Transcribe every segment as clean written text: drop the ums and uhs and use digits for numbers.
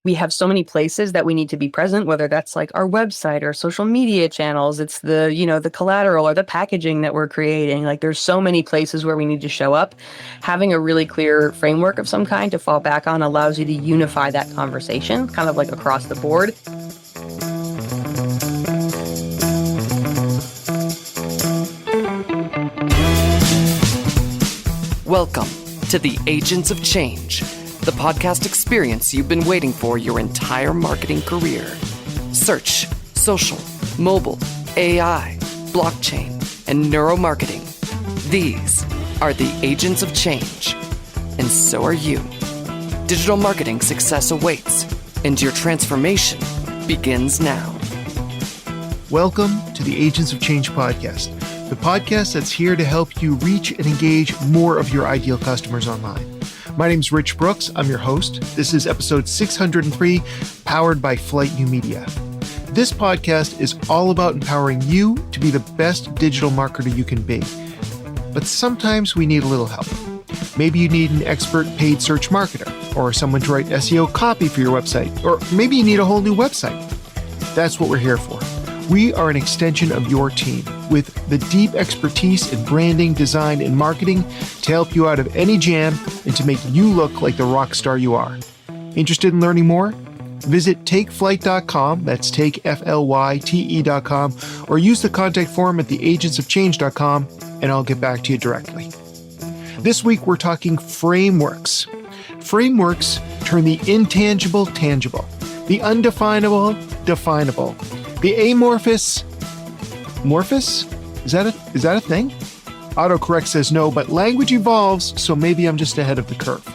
we have so many places that we need to be present, whether that's like our website or social media channels. It's the collateral or the packaging that we're creating. Like there's so many places where we need to show up. Having a really clear framework of some kind to fall back on allows you to unify that conversation kind of like across the board. Welcome to the Agents of Change, the podcast experience you've been waiting for your entire marketing career. Search, social, mobile, AI, blockchain, and neuromarketing. These are the Agents of Change, and so are you. Digital marketing success awaits, and your transformation begins now. Welcome to the Agents of Change podcast, the podcast that's here to help you reach and engage more of your ideal customers online. My name's Rich Brooks. I'm your host. This is episode 603, powered by Flight New Media. This podcast is all about empowering you to be the best digital marketer you can be. But sometimes we need a little help. Maybe you need an expert paid search marketer, or someone to write SEO copy for your website, or maybe you need a whole new website. That's what we're here for. We are an extension of your team with the deep expertise in branding, design, and marketing to help you out of any jam and to make you look like the rock star you are. Interested in learning more? Visit takeflight.com, that's takeflyte.com, or use the contact form at theagentsofchange.com, and I'll get back to you directly. This week, we're talking frameworks. Frameworks turn the intangible tangible, the undefinable definable, the amorphous morphous? Is that a thing? Autocorrect says no, but language evolves, so maybe I'm just ahead of the curve.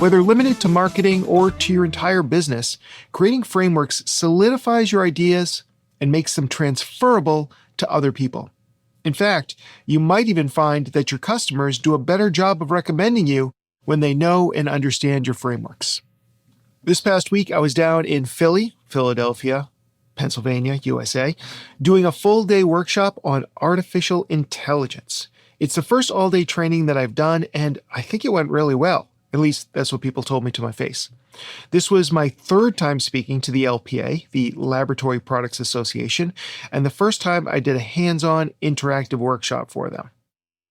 Whether limited to marketing or to your entire business, creating frameworks solidifies your ideas and makes them transferable to other people. In fact, you might even find that your customers do a better job of recommending you when they know and understand your frameworks. This past week, I was down in Philadelphia, Pennsylvania, USA, doing a full-day workshop on artificial intelligence. It's the first all-day training that I've done, and I think it went really well. At least that's what people told me to my face. This was my third time speaking to the LPA, the Laboratory Products Association, and the first time I did a hands-on interactive workshop for them.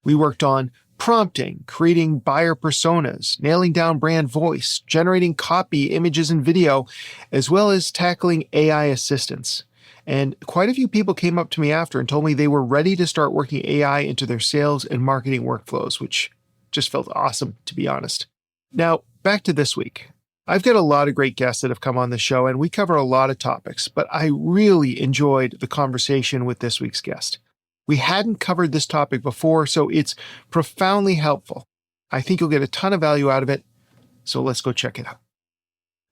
We worked on prompting, creating buyer personas, nailing down brand voice, generating copy, images, and video, as well as tackling AI assistance. And quite a few people came up to me after and told me they were ready to start working AI into their sales and marketing workflows, which just felt awesome, to be honest. Now, back to this week. I've got a lot of great guests that have come on the show, and we cover a lot of topics, but I really enjoyed the conversation with this week's guest. We hadn't covered this topic before, so it's profoundly helpful. I think you'll get a ton of value out of it, so let's go check it out.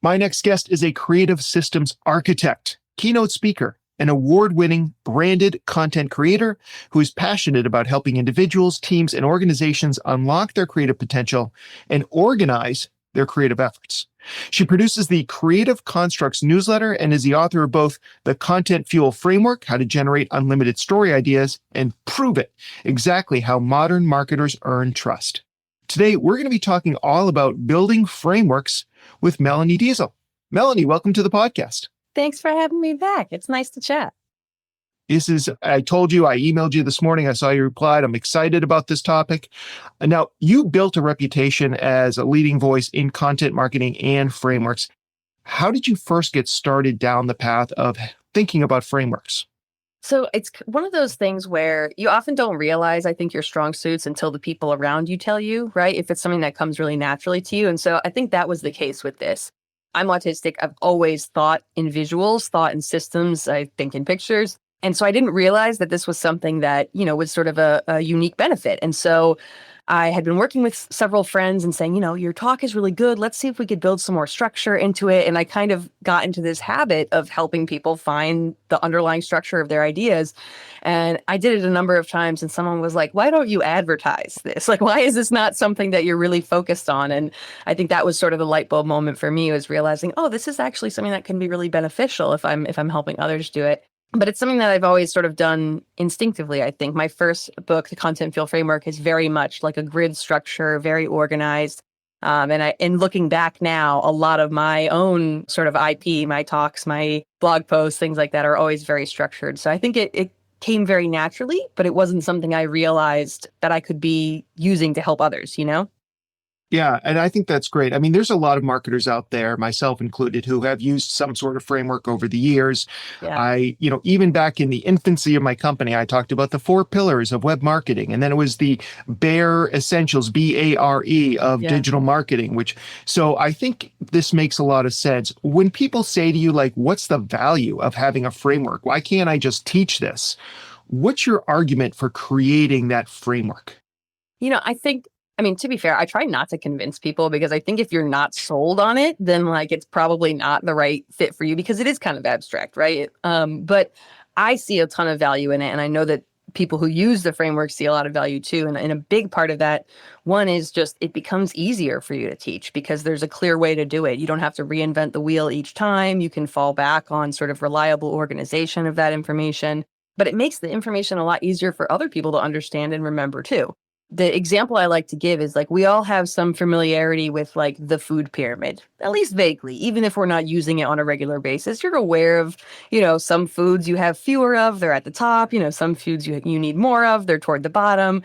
My next guest is a creative systems architect, keynote speaker, an award-winning branded content creator who is passionate about helping individuals, teams, and organizations unlock their creative potential and organize their creative efforts. She produces the Creative Constructs newsletter and is the author of both the Content Fuel Framework, How to Generate Unlimited Story Ideas, and Prove It, exactly how modern marketers earn trust. Today, we're going to be talking all about building frameworks with Melanie Deziel. Melanie, welcome to the podcast. Thanks for having me back. It's nice to chat. I told you, I emailed you this morning. I saw you replied. I'm excited about this topic. Now, you built a reputation as a leading voice in content marketing and frameworks. How did you first get started down the path of thinking about frameworks? So it's one of those things where you often don't realize, I think, your strong suits until the people around you tell you, right? If it's something that comes really naturally to you. And so I think that was the case with this. I'm autistic. I've always thought in visuals, thought in systems. I think in pictures. And so I didn't realize that this was something that, was sort of a unique benefit. And so I had been working with several friends and saying, your talk is really good. Let's see if we could build some more structure into it. And I kind of got into this habit of helping people find the underlying structure of their ideas. And I did it a number of times. And someone was like, why don't you advertise this? Like, why is this not something that you're really focused on? And I think that was sort of the light bulb moment for me, was realizing, oh, this is actually something that can be really beneficial if I'm helping others do it. But it's something that I've always sort of done instinctively, I think. My first book, The Content Fuel Framework, is very much like a grid structure, very organized. And looking back now, a lot of my own sort of IP, my talks, my blog posts, things like that are always very structured. So I think it came very naturally, but it wasn't something I realized that I could be using to help others, you know? Yeah, and I think that's great. I mean, there's a lot of marketers out there, myself included, who have used some sort of framework over the years. Yeah. Even back in the infancy of my company, I talked about the 4 pillars of web marketing, and then it was the bare essentials, BARE, of Yeah. digital marketing, so I think this makes a lot of sense. When people say to you, like, what's the value of having a framework? Why can't I just teach this? What's your argument for creating that framework? I mean, to be fair, I try not to convince people because I think if you're not sold on it, then like it's probably not the right fit for you because it is kind of abstract, right? But I see a ton of value in it. And I know that people who use the framework see a lot of value too. And a big part of that, one is just it becomes easier for you to teach because there's a clear way to do it. You don't have to reinvent the wheel each time. You can fall back on sort of reliable organization of that information. But it makes the information a lot easier for other people to understand and remember too. The example I like to give is like we all have some familiarity with like the food pyramid, at least vaguely, even if we're not using it on a regular basis. You're aware of, some foods you have fewer of, they're at the top, some foods you need more of, they're toward the bottom.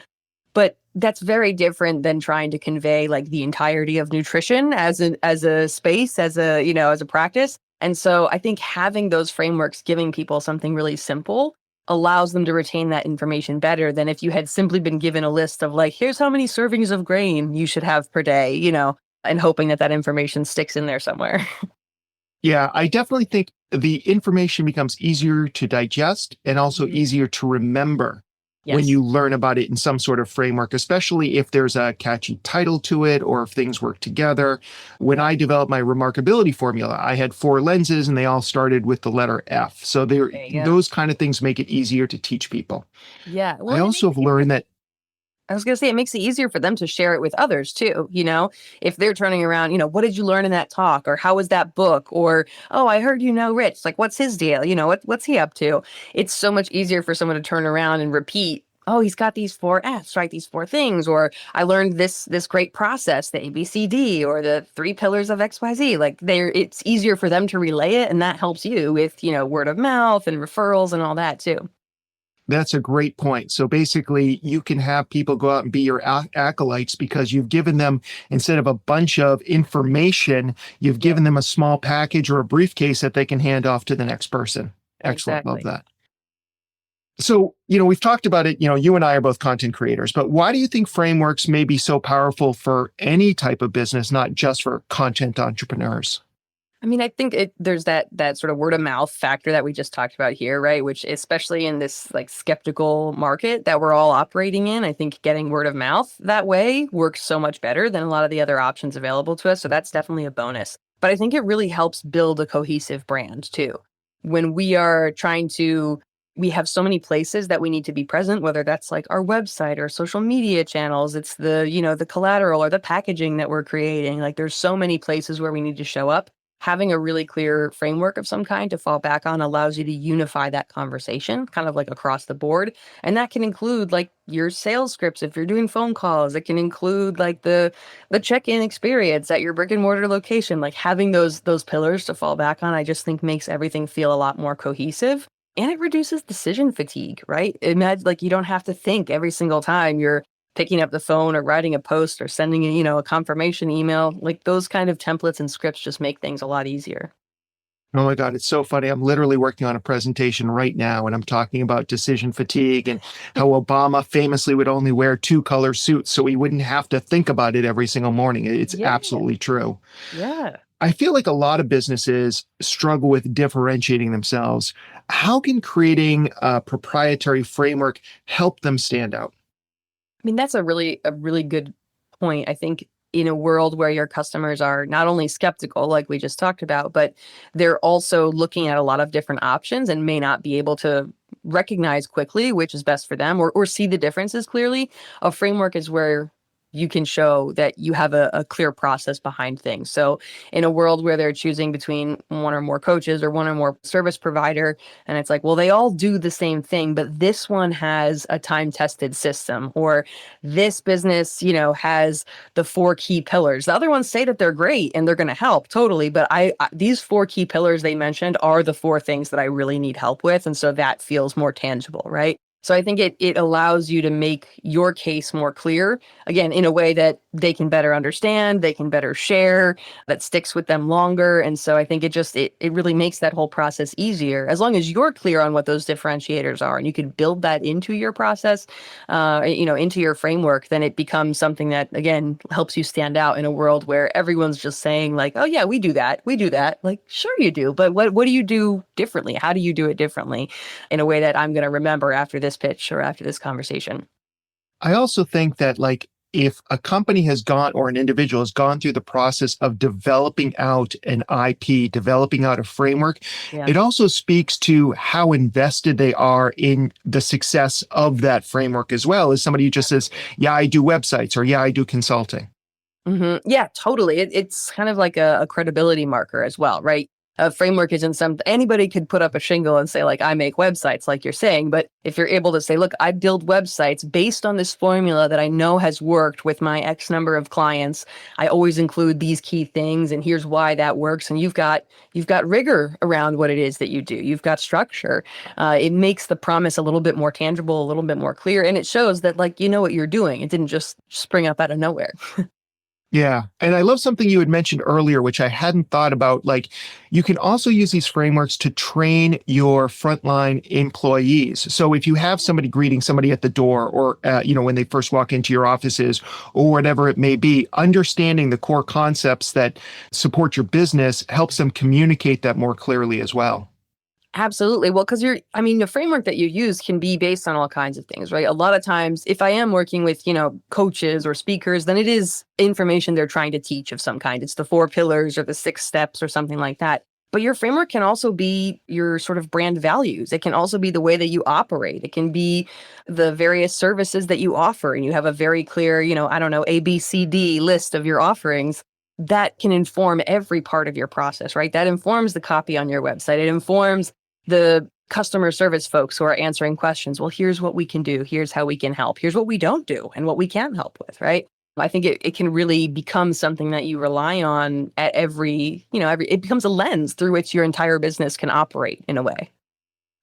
But that's very different than trying to convey like the entirety of nutrition as a space, as a practice. And so I think having those frameworks, giving people something really simple allows them to retain that information better than if you had simply been given a list of like, here's how many servings of grain you should have per day, and hoping that that information sticks in there somewhere. Yeah, I definitely think the information becomes easier to digest and also Mhm. easier to remember when Yes. you learn about it in some sort of framework, especially if there's a catchy title to it or if things work together. When Yeah. I developed my remarkability formula, I had 4 lenses and they all started with the letter F. So There you go. those kind of things make it easier to teach people. Yeah. Well, I and it also makes have it easier. learned that. I was going to say it makes it easier for them to share it with others too. If they're turning around, what did you learn in that talk? Or how was that book? Or, oh, I heard you know Rich. Like, what's his deal? What's he up to? It's so much easier for someone to turn around and repeat, oh, he's got these 4 F's, right? These 4 things. Or I learned this great process, the ABCD, or the 3 pillars of XYZ. Like, it's easier for them to relay it. And that helps you with, word of mouth and referrals and all that too. That's a great point. So basically, you can have people go out and be your acolytes because you've given them, instead of a bunch of information, you've Yeah, given them a small package or a briefcase that they can hand off to the next person. Excellent. Love exactly. that. So, we've talked about it. You and I are both content creators, but why do you think frameworks may be so powerful for any type of business, not just for content entrepreneurs? I mean, I think there's that sort of word of mouth factor that we just talked about here, right? Which especially in this like skeptical market that we're all operating in, I think getting word of mouth that way works so much better than a lot of the other options available to us. So that's definitely a bonus. But I think it really helps build a cohesive brand too. When we have so many places that we need to be present, whether that's like our website or social media channels, it's the collateral or the packaging that we're creating. Like there's so many places where we need to show up. Having a really clear framework of some kind to fall back on allows you to unify that conversation kind of like across the board. And that can include like your sales scripts if you're doing phone calls. It can include like the check-in experience at your brick and mortar location. Like having those pillars to fall back on, I just think makes everything feel a lot more cohesive. And it reduces decision fatigue, right? Imagine like you don't have to think every single time you're picking up the phone or writing a post or sending a confirmation email. Like those kind of templates and scripts just make things a lot easier. Oh my God, it's so funny. I'm literally working on a presentation right now, and I'm talking about decision fatigue and how Obama famously would only wear 2 color suits so he wouldn't have to think about it every single morning. It's Yeah, absolutely true. yeah. I feel like a lot of businesses struggle with differentiating themselves. How can creating a proprietary framework help them stand out? I mean, that's a really good point. I think in a world where your customers are not only skeptical, like we just talked about, but they're also looking at a lot of different options and may not be able to recognize quickly which is best for them or see the differences clearly. A framework is where you can show that you have a clear process behind things. So in a world where they're choosing between one or more coaches or one or more service provider, and it's like, well, they all do the same thing, but this one has a time-tested system, or this business, has the four key pillars. The other ones say that they're great and they're going to help totally, but these four key pillars they mentioned are the four things that I really need help with, and so that feels more tangible, right? So I think it allows you to make your case more clear, again, in a way that they can better understand, they can better share, that sticks with them longer. And so I think it really makes that whole process easier as long as you're clear on what those differentiators are and you can build that into your process, into your framework, then it becomes something that, again, helps you stand out in a world where everyone's just saying like, oh yeah, we do that. We do that. Like, sure you do. But what do you do differently? How do you do it differently in a way that I'm going to remember after this pitch or after this conversation? I also think that like if a company has gone or an individual has gone through the process of developing out an IP, developing out a framework, Yeah. it also speaks to how invested they are in the success of that framework as well as somebody who just says, yeah, I do websites or yeah, I do consulting. Yeah, totally. It's kind of like a credibility marker as well, right? A framework isn't something anybody could put up a shingle and say, like, I make websites, like you're saying. But if you're able to say, look, I build websites based on this formula that I know has worked with my X number of clients, I always include these key things, and here's why that works. And you've got rigor around what it is that you do. You've got structure. It makes the promise a little bit more tangible, a little bit more clear, and it shows that like you know what you're doing. It didn't just spring up out of nowhere. Yeah. And I love something you had mentioned earlier, which I hadn't thought about. Like, you can also use these frameworks to train your frontline employees. So if you have somebody greeting somebody at the door or, when they first walk into your offices or whatever it may be, understanding the core concepts that support your business helps them communicate that more clearly as well. Absolutely. Well, because the framework that you use can be based on all kinds of things, right? A lot of times, if I am working with, coaches or speakers, then it is information they're trying to teach of some kind. It's the four pillars or the six steps or something like that. But your framework can also be your sort of brand values. It can also be the way that you operate. It can be the various services that you offer. And you have a very clear, ABCD list of your offerings that can inform every part of your process, right? That informs the copy on your website. It informs the customer service folks who are answering questions. Well, here's what we can do. Here's how we can help. Here's what we don't do and what we can't help with, right? I think it can really become something that you rely on at it becomes a lens through which your entire business can operate in a way.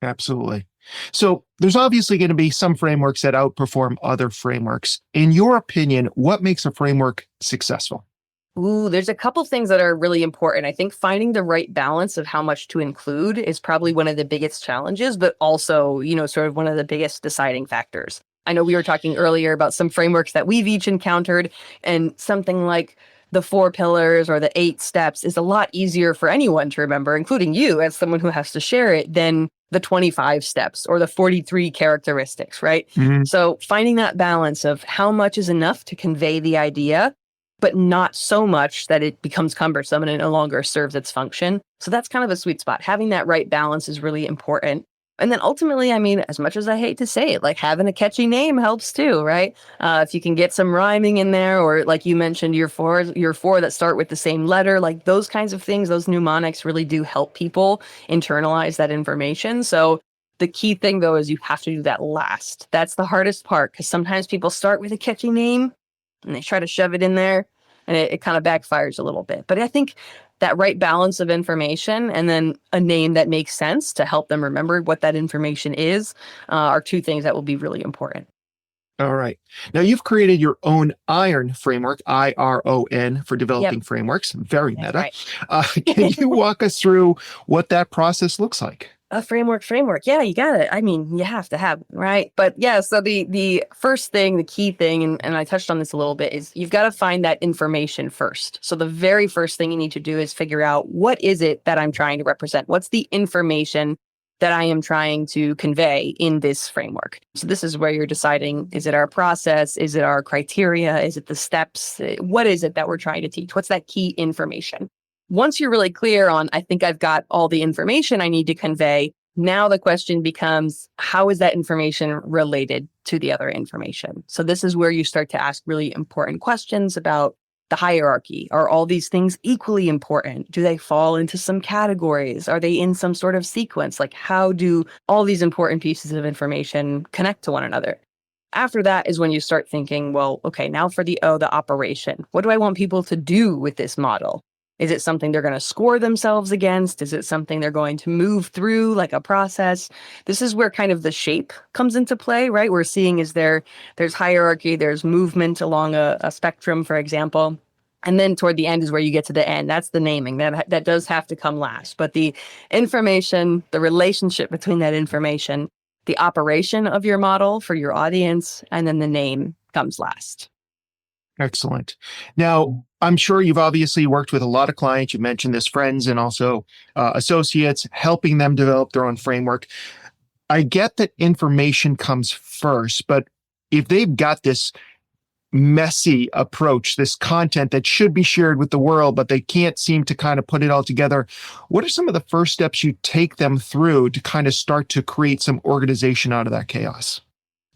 Absolutely. So there's obviously going to be some frameworks that outperform other frameworks. In your opinion, what makes a framework successful? Ooh, there's a couple things that are really important. I think finding the right balance of how much to include is probably one of the biggest challenges, but also, sort of one of the biggest deciding factors. I know we were talking earlier about some frameworks that we've each encountered, and something like the four pillars or the 8 steps is a lot easier for anyone to remember, including you as someone who has to share it, than the 25 steps or the 43 characteristics, right? Mhm. So finding that balance of how much is enough to convey the idea, but not so much that it becomes cumbersome and it no longer serves its function. So that's kind of a sweet spot. Having that right balance is really important. And then ultimately, as much as I hate to say it, like having a catchy name helps too, right? If you can get some rhyming in there, or like you mentioned, your four that start with the same letter, like those kinds of things, those mnemonics really do help people internalize that information. So the key thing though is you have to do that last. That's the hardest part, because sometimes people start with a catchy name and they try to shove it in there, and it kind of backfires a little bit. But I think that right balance of information and then a name that makes sense to help them remember what that information is are two things that will be really important. All right. Now you've created your own IRON framework, IRON, for developing Yep, frameworks. Very that's meta. right. Can you walk us through what that process looks like? A framework. Yeah, you got it. You have to have it, right? But yeah, so the first thing, the key thing, and I touched on this a little bit, is you've got to find that information first. So the very first thing you need to do is figure out, what is it that I'm trying to represent? What's the information that I am trying to convey in this framework? So this is where you're deciding, is it our process? Is it our criteria? Is it the steps? What is it that we're trying to teach? What's that key information? Once you're really clear on, I think I've got all the information I need to convey, now the question becomes, how is that information related to the other information. So this is where you start to ask really important questions about the hierarchy. Are all these things equally important? Do they fall into some categories? Are they in some sort of sequence? Like, how do all these important pieces of information connect to one another? After that is when you start thinking, well, okay, now for the operation. What do I want people to do with this model? Is it something they're going to score themselves against? Is it something they're going to move through like a process? This is where kind of the shape comes into play, right? We're seeing there's hierarchy, there's movement along a spectrum, for example. And then toward the end is where you get to the end. That's the naming. That does have to come last. But the information, the relationship between that information, the operation of your model for your audience, and then the name comes last. Excellent. Now, I'm sure you've obviously worked with a lot of clients. You mentioned this, friends and also associates, helping them develop their own framework. I get that information comes first, but if they've got this messy approach, this content that should be shared with the world, but they can't seem to kind of put it all together, what are some of the first steps you take them through to kind of start to create some organization out of that chaos?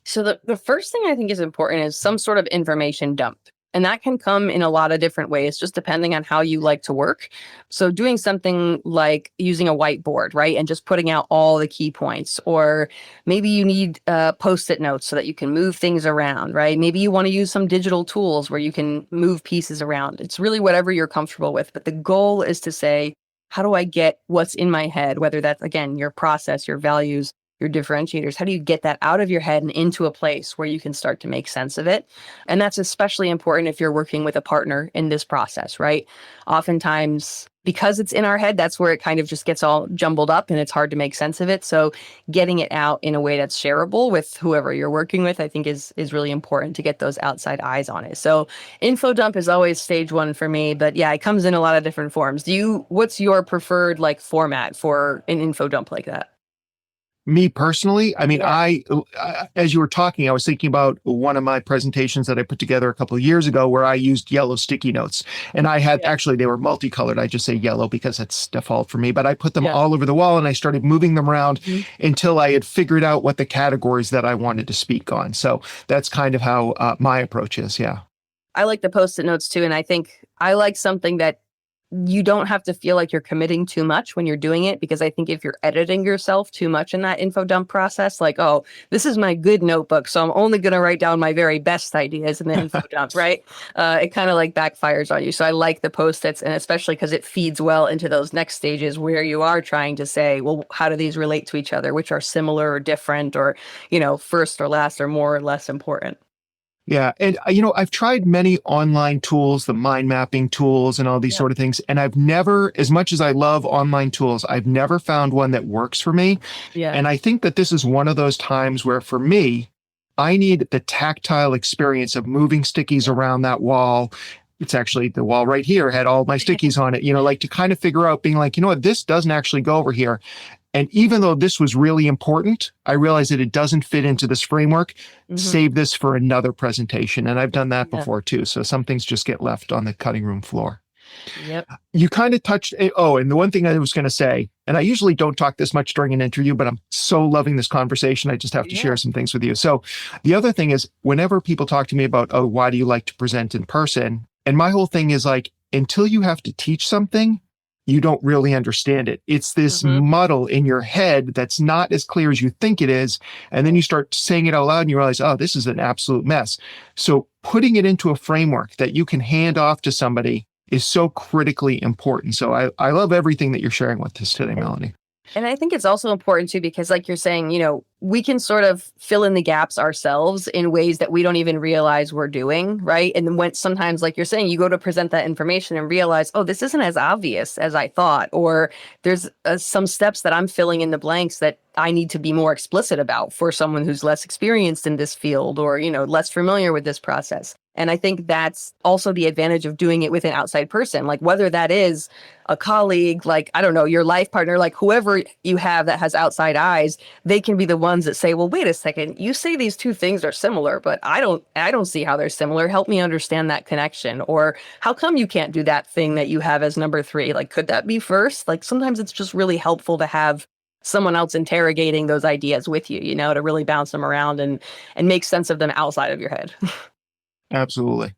So the first thing I think is important is some sort of information dump. And that can come in a lot of different ways, just depending on how you like to work. So doing something like using a whiteboard, right? And just putting out all the key points. Or maybe you need Post-it notes so that you can move things around, right? Maybe you want to use some digital tools where you can move pieces around. It's really whatever you're comfortable with. But the goal is to say, how do I get what's in my head, whether that's, again, your process, your values, your differentiators, how do you get that out of your head and into a place where you can start to make sense of it? And that's especially important if you're working with a partner in this process, right? Oftentimes, because it's in our head, that's where it kind of just gets all jumbled up and it's hard to make sense of it. So getting it out in a way that's shareable with whoever you're working with, I think is really important to get those outside eyes on it. So info dump is always stage one for me, but yeah, it comes in a lot of different forms. What's your preferred like format for an info dump like that? Me personally, I mean, Yeah. as you were talking, I was thinking about one of my presentations that I put together a couple of years ago where I used yellow sticky notes. And I had, Yeah. actually, they were multicolored. I just say yellow because it's default for me, but I put them Yeah. all over the wall and I started moving them around Mhm. until I had figured out what the categories that I wanted to speak on. So that's kind of how my approach is. Yeah. I like the Post-it notes too. And I think I like something that you don't have to feel like you're committing too much when you're doing it, because I think if you're editing yourself too much in that info dump process, like, oh, this is my good notebook, so I'm only going to write down my very best ideas in the info dump, right? It kind of like backfires on you. So I like the Post-its, and especially because it feeds well into those next stages where you are trying to say, well, how do these relate to each other? Which are similar or different, or, first or last or more or less important. Yeah. And, I've tried many online tools, the mind mapping tools and all these Yeah. sort of things. And I've never, as much as I love online tools, I've never found one that works for me. Yeah. And I think that this is one of those times where for me, I need the tactile experience of moving stickies around that wall. It's actually the wall right here had all my stickies on it, like to kind of figure out being like, what, this doesn't actually go over here. And even though this was really important, I realized that it doesn't fit into this framework. Mhm. Save this for another presentation. And I've done that Yeah. before too. So some things just get left on the cutting room floor. Yep. You kind of touched, and the one thing I was going to say, and I usually don't talk this much during an interview, but I'm so loving this conversation. I just have to Yeah. share some things with you. So the other thing is whenever people talk to me about, oh, why do you like to present in person? And my whole thing is like, until you have to teach something, you don't really understand it. It's this Mhm. muddle in your head that's not as clear as you think it is. And then you start saying it out loud and you realize, oh, this is an absolute mess. So putting it into a framework that you can hand off to somebody is so critically important. So I love everything that you're sharing with us today, Melanie. And I think it's also important too, because like you're saying, we can sort of fill in the gaps ourselves in ways that we don't even realize we're doing, right? And then when sometimes, like you're saying, you go to present that information and realize, oh, this isn't as obvious as I thought, or there's some steps that I'm filling in the blanks that I need to be more explicit about for someone who's less experienced in this field or, less familiar with this process. And I think that's also the advantage of doing it with an outside person, like whether that is a colleague, like, I don't know, your life partner, like whoever you have that has outside eyes, they can be the ones that say, well, wait a second, you say these two things are similar, but I don't see how they're similar. Help me understand that connection. Or how come you can't do that thing that you have as number three? Like, could that be first? Like sometimes it's just really helpful to have someone else interrogating those ideas with you, to really bounce them around and make sense of them outside of your head. Absolutely.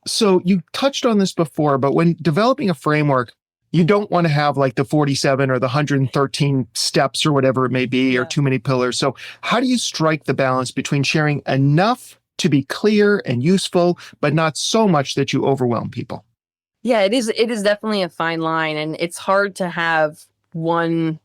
So you touched on this before, but when developing a framework, you don't want to have like the 47 or the 113 steps or whatever it may be, or Yeah. too many pillars. So how do you strike the balance between sharing enough to be clear and useful, but not so much that you overwhelm people? Yeah, it is definitely a fine line, and it's hard to have one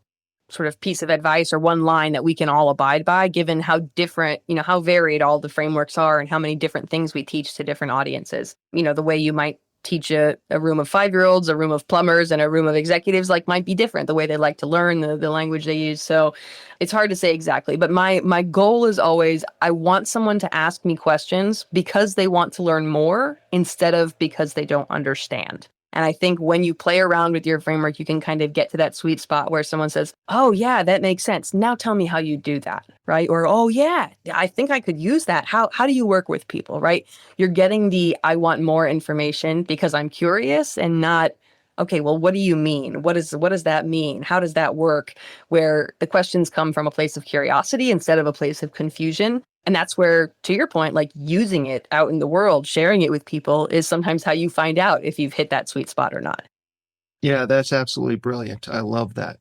sort of piece of advice or one line that we can all abide by, given how different, how varied all the frameworks are and how many different things we teach to different audiences. The way you might teach a room of 5-year-olds, a room of plumbers, and a room of executives might be different. The way they like to learn, the language they use. So it's hard to say exactly. But my goal is always, I want someone to ask me questions because they want to learn more instead of because they don't understand. And I think when you play around with your framework, you can kind of get to that sweet spot where someone says, oh, yeah, that makes sense. Now tell me how you do that, right? Or, oh, yeah, I think I could use that. How do you work with people, right? You're getting the I want more information because I'm curious and not, okay, well, what do you mean? What does that mean? How does that work? Where the questions come from a place of curiosity instead of a place of confusion. And that's where, to your point, using it out in the world, sharing it with people is sometimes how you find out if you've hit that sweet spot or not. Yeah, that's absolutely brilliant. I love that.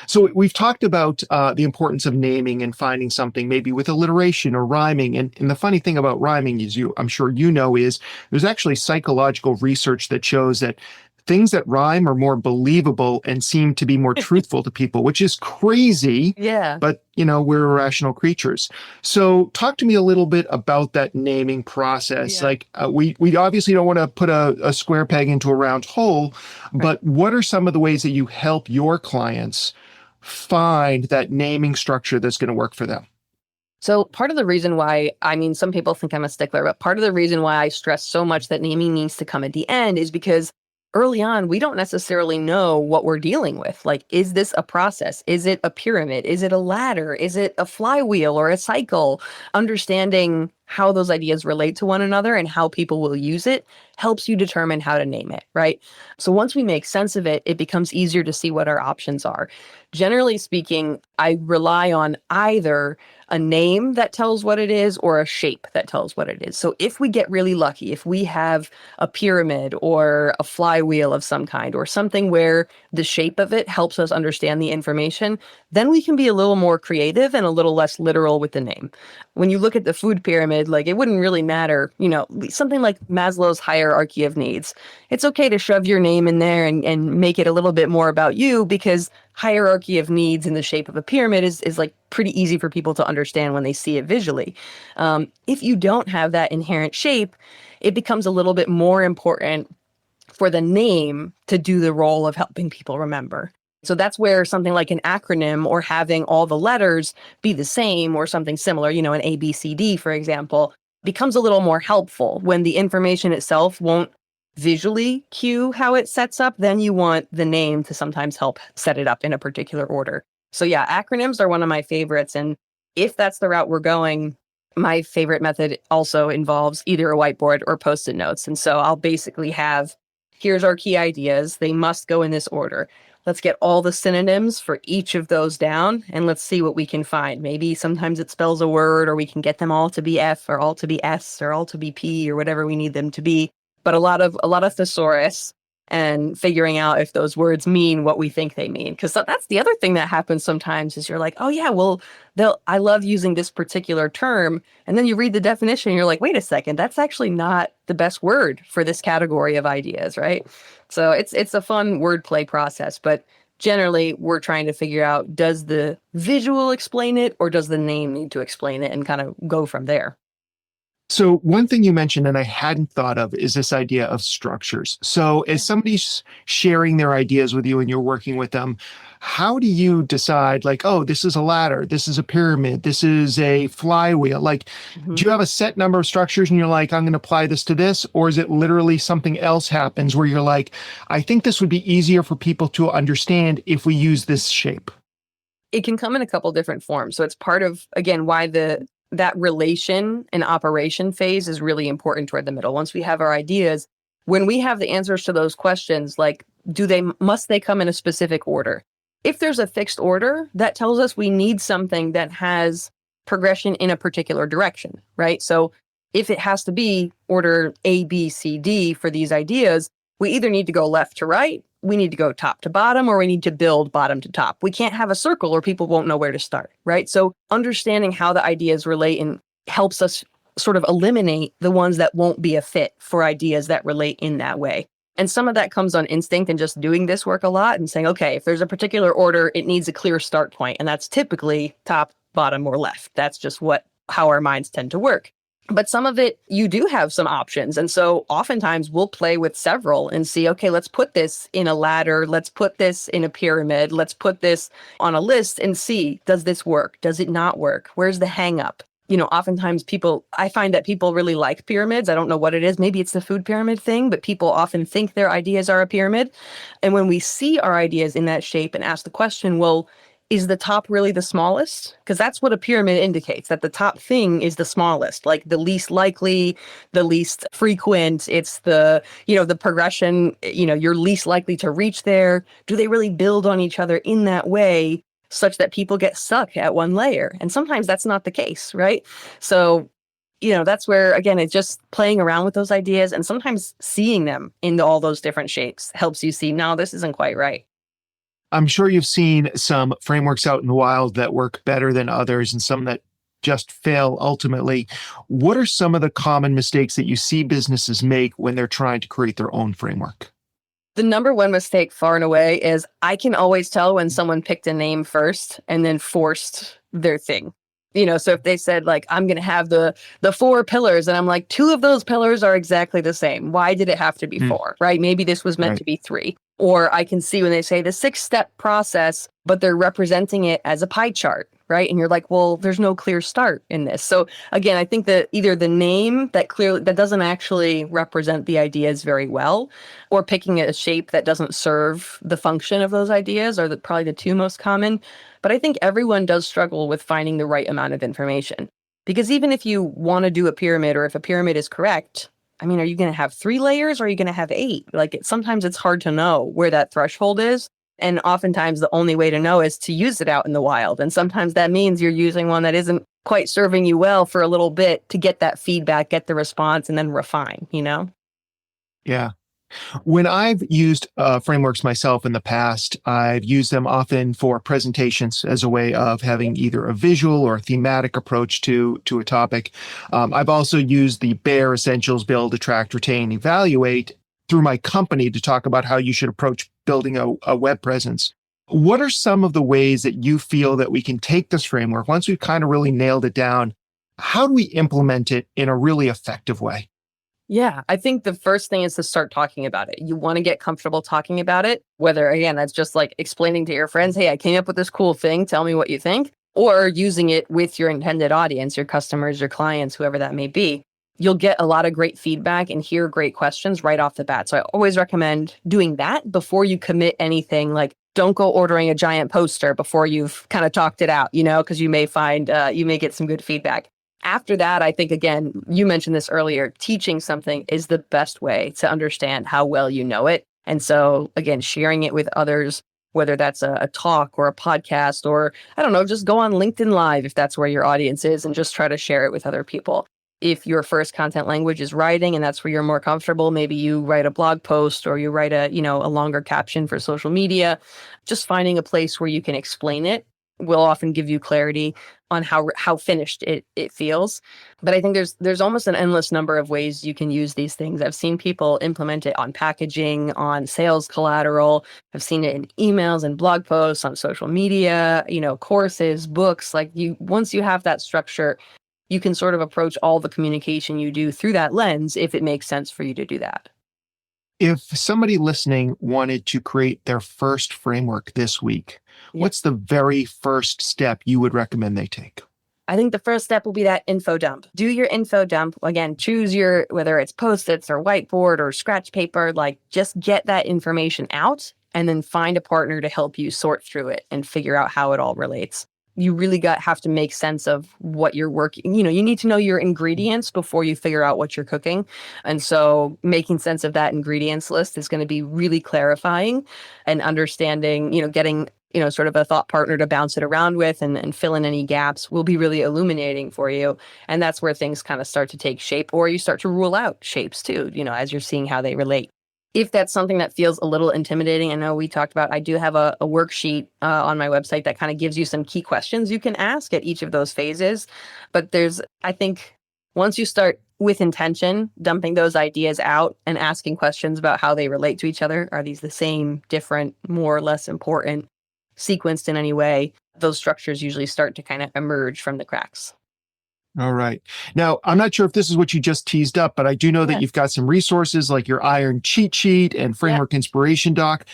So we've talked about the importance of naming and finding something maybe with alliteration or rhyming. And the funny thing about rhyming is I'm sure you know, is there's actually psychological research that shows that things that rhyme are more believable and seem to be more truthful to people, which is crazy. Yeah. But, we're irrational creatures. So talk to me a little bit about that naming process. Yeah. We obviously don't want to put a square peg into a round hole, but what are some of the ways that you help your clients find that naming structure that's going to work for them? So part of the reason why, some people think I'm a stickler, but part of the reason why I stress so much that naming needs to come at the end is because early on, we don't necessarily know what we're dealing with. Is this a process? Is it a pyramid? Is it a ladder? Is it a flywheel or a cycle? Understanding how those ideas relate to one another and how people will use it helps you determine how to name it, right? So once we make sense of it, it becomes easier to see what our options are. Generally speaking, I rely on either a name that tells what it is or a shape that tells what it is. So if we get really lucky, if we have a pyramid or a flywheel of some kind or something where the shape of it helps us understand the information, then we can be a little more creative and a little less literal with the name. When you look at the food pyramid, it wouldn't really matter, something like Maslow's hierarchy of needs. It's okay to shove your name in there and make it a little bit more about you, because hierarchy of needs in the shape of a pyramid is pretty easy for people to understand when they see it visually. If you don't have that inherent shape, it becomes a little bit more important for the name to do the role of helping people remember. So that's where something like an acronym or having all the letters be the same or something similar, an ABCD, for example, becomes a little more helpful. When the information itself won't visually cue how it sets up, then you want the name to sometimes help set it up in a particular order. So yeah, acronyms are one of my favorites. And if that's the route we're going, my favorite method also involves either a whiteboard or Post-it notes. And so I'll basically have, here's our key ideas. They must go in this order. Let's get all the synonyms for each of those down and let's see what we can find. Maybe sometimes it spells a word, or we can get them all to be F or all to be S or all to be P or whatever we need them to be. But a lot of thesaurus and figuring out if those words mean what we think they mean. Because that's the other thing that happens sometimes is you're like, oh yeah, well, I love using this particular term. And then you read the definition and you're like, wait a second, that's actually not the best word for this category of ideas, right? So it's a fun wordplay process, but generally we're trying to figure out, does the visual explain it or does the name need to explain it, and kind of go from there. So one thing you mentioned and I hadn't thought of is this idea of structures. So as somebody's sharing their ideas with you and you're working with them, how do you decide oh, this is a ladder, this is a pyramid, this is a flywheel? Do you have a set number of structures and you're like, I'm going to apply this to this? Or is it literally something else happens where you're like, I think this would be easier for people to understand if we use this shape? It can come in a couple different forms. So it's part of, again, why that relation and operation phase is really important toward the middle. Once we have our ideas, when we have the answers to those questions, must they come in a specific order? If there's a fixed order, that tells us we need something that has progression in a particular direction, right? So if it has to be order A, B, C, D for these ideas, we either need to go left to right, we need to go top to bottom, or we need to build bottom to top. We can't have a circle or people won't know where to start, right? So understanding how the ideas relate and helps us sort of eliminate the ones that won't be a fit for ideas that relate in that way. And some of that comes on instinct and just doing this work a lot and saying, okay, if there's a particular order, it needs a clear start point. And that's typically top, bottom, or left. That's just how our minds tend to work. But some of it, you do have some options. And so oftentimes we'll play with several and see, okay, let's put this in a ladder. Let's put this in a pyramid. Let's put this on a list and see, does this work? Does it not work? Where's the hang up? Oftentimes I find that people really like pyramids. I don't know what it is. Maybe it's the food pyramid thing, but people often think their ideas are a pyramid. And when we see our ideas in that shape and ask the question, well, is the top really the smallest? Because that's what a pyramid indicates, that the top thing is the smallest, like the least likely, the least frequent. It's the progression, you're least likely to reach there. Do they really build on each other in that way such that people get stuck at one layer? And sometimes that's not the case, right? So, that's where, again, it's just playing around with those ideas and sometimes seeing them in all those different shapes helps you see, no, this isn't quite right. I'm sure you've seen some frameworks out in the wild that work better than others and some that just fail ultimately. What are some of the common mistakes that you see businesses make when they're trying to create their own framework? The number one mistake far and away is I can always tell when someone picked a name first and then forced their thing. So if they said like, I'm going to have the 4 pillars and I'm like, 2 of those pillars are exactly the same. Why did it have to be 4, right? Maybe this was meant to be 3. Or I can see when they say the 6-step process, but they're representing it as a pie chart, right? And you're like, well, there's no clear start in this. So again, I think that either the name that doesn't actually represent the ideas very well, or picking a shape that doesn't serve the function of those ideas are probably the 2 most common. But I think everyone does struggle with finding the right amount of information. Because even if you want to do a pyramid, or if a pyramid is correct, I mean, are you going to have 3 layers or are you going to have 8? Sometimes it's hard to know where that threshold is. And oftentimes the only way to know is to use it out in the wild. And sometimes that means you're using one that isn't quite serving you well for a little bit to get that feedback, get the response, and then refine, Yeah. When I've used frameworks myself in the past, I've used them often for presentations as a way of having either a visual or a thematic approach to a topic. I've also used the BEAR essentials: build, attract, retain, evaluate through my company to talk about how you should approach building a web presence. What are some of the ways that you feel that we can take this framework once we've kind of really nailed it down? How do we implement it in a really effective way? Yeah, I think the first thing is to start talking about it. You want to get comfortable talking about it, whether, again, that's just like explaining to your friends, hey, I came up with this cool thing, tell me what you think, or using it with your intended audience, your customers, your clients, whoever that may be. You'll get a lot of great feedback and hear great questions right off the bat. So I always recommend doing that before you commit anything. Like, don't go ordering a giant poster before you've kind of talked it out, because you may find, you may get some good feedback. After that, I think, again, you mentioned this earlier, teaching something is the best way to understand how well you know it. And so, again, sharing it with others, whether that's a talk or a podcast, or, I don't know, just go on LinkedIn Live if that's where your audience is and just try to share it with other people. If your first content language is writing and that's where you're more comfortable, maybe you write a blog post or you write a longer caption for social media. Just finding a place where you can explain it will often give you clarity on how finished it feels. But I think there's almost an endless number of ways you can use these things. I've seen people implement it on packaging, on sales collateral. I've seen it in emails and blog posts, on social media, courses, books. Once you have that structure, you can sort of approach all the communication you do through that lens if it makes sense for you to do that. If somebody listening wanted to create their first framework this week, what's the very first step you would recommend they take? I think the first step will be that info dump. Do your info dump. Again, choose whether it's Post-its or whiteboard or scratch paper, just get that information out and then find a partner to help you sort through it and figure out how it all relates. You really have to make sense of what you're working. You need to know your ingredients before you figure out what you're cooking. And so making sense of that ingredients list is going to be really clarifying, and understanding, getting sort of a thought partner to bounce it around with and fill in any gaps will be really illuminating for you. And that's where things kind of start to take shape, or you start to rule out shapes too, as you're seeing how they relate. If that's something that feels a little intimidating, I know we talked about, I do have a worksheet on my website that kind of gives you some key questions you can ask at each of those phases. But I think once you start with intention, dumping those ideas out and asking questions about how they relate to each other, are these the same, different, more or less important, sequenced in any way, those structures usually start to kind of emerge from the cracks. All right. Now, I'm not sure if this is what you just teased up, but I do know that you've got some resources like your iron cheat sheet and framework inspiration doc.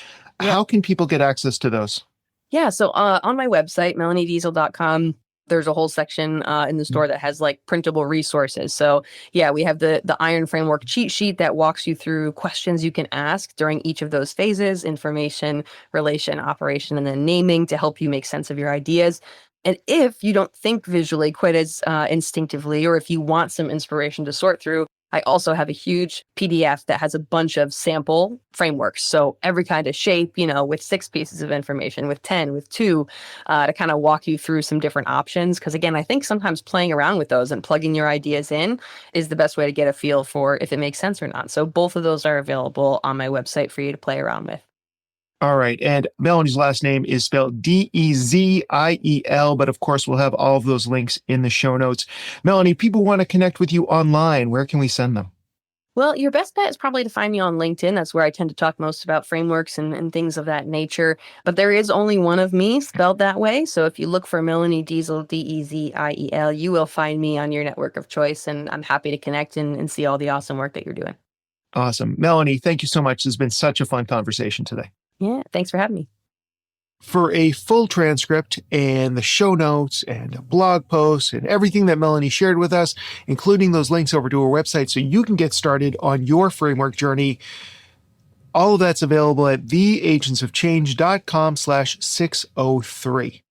How can people get access to those? Yeah. So on my website, melaniedeziel.com, there's a whole section in the store that has like printable resources. So yeah, we have the iron framework cheat sheet that walks you through questions you can ask during each of those phases: information, relation, operation, and then naming, to help you make sense of your ideas. And if you don't think visually quite as instinctively, or if you want some inspiration to sort through, I also have a huge PDF that has a bunch of sample frameworks. So every kind of shape, with 6 pieces of information, with 10, with 2, to kind of walk you through some different options. Because again, I think sometimes playing around with those and plugging your ideas in is the best way to get a feel for if it makes sense or not. So both of those are available on my website for you to play around with. All right. And Melanie's last name is spelled Deziel, but of course, we'll have all of those links in the show notes. Melanie, people want to connect with you online. Where can we send them? Well, your best bet is probably to find me on LinkedIn. That's where I tend to talk most about frameworks and things of that nature. But there is only one of me spelled that way. So if you look for Melanie Deziel, Deziel, you will find me on your network of choice. And I'm happy to connect and see all the awesome work that you're doing. Awesome. Melanie, thank you so much. This has been such a fun conversation today. Yeah, thanks for having me. For a full transcript and the show notes and blog posts and everything that Melanie shared with us, including those links over to her website so you can get started on your framework journey, all of that's available at theagentsofchange.com/603.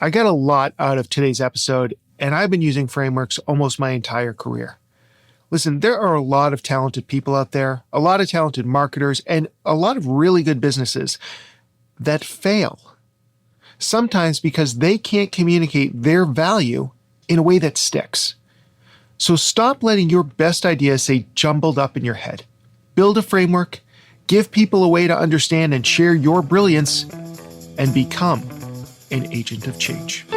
I got a lot out of today's episode, and I've been using frameworks almost my entire career. Listen, there are a lot of talented people out there, a lot of talented marketers, and a lot of really good businesses that fail. Sometimes because they can't communicate their value in a way that sticks. So stop letting your best ideas stay jumbled up in your head. Build a framework, give people a way to understand and share your brilliance, and become an agent of change.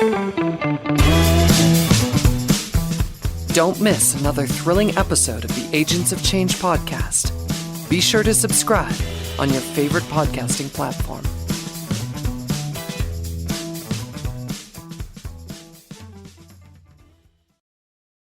Don't miss another thrilling episode of the Agents of Change podcast. Be sure to subscribe on your favorite podcasting platform.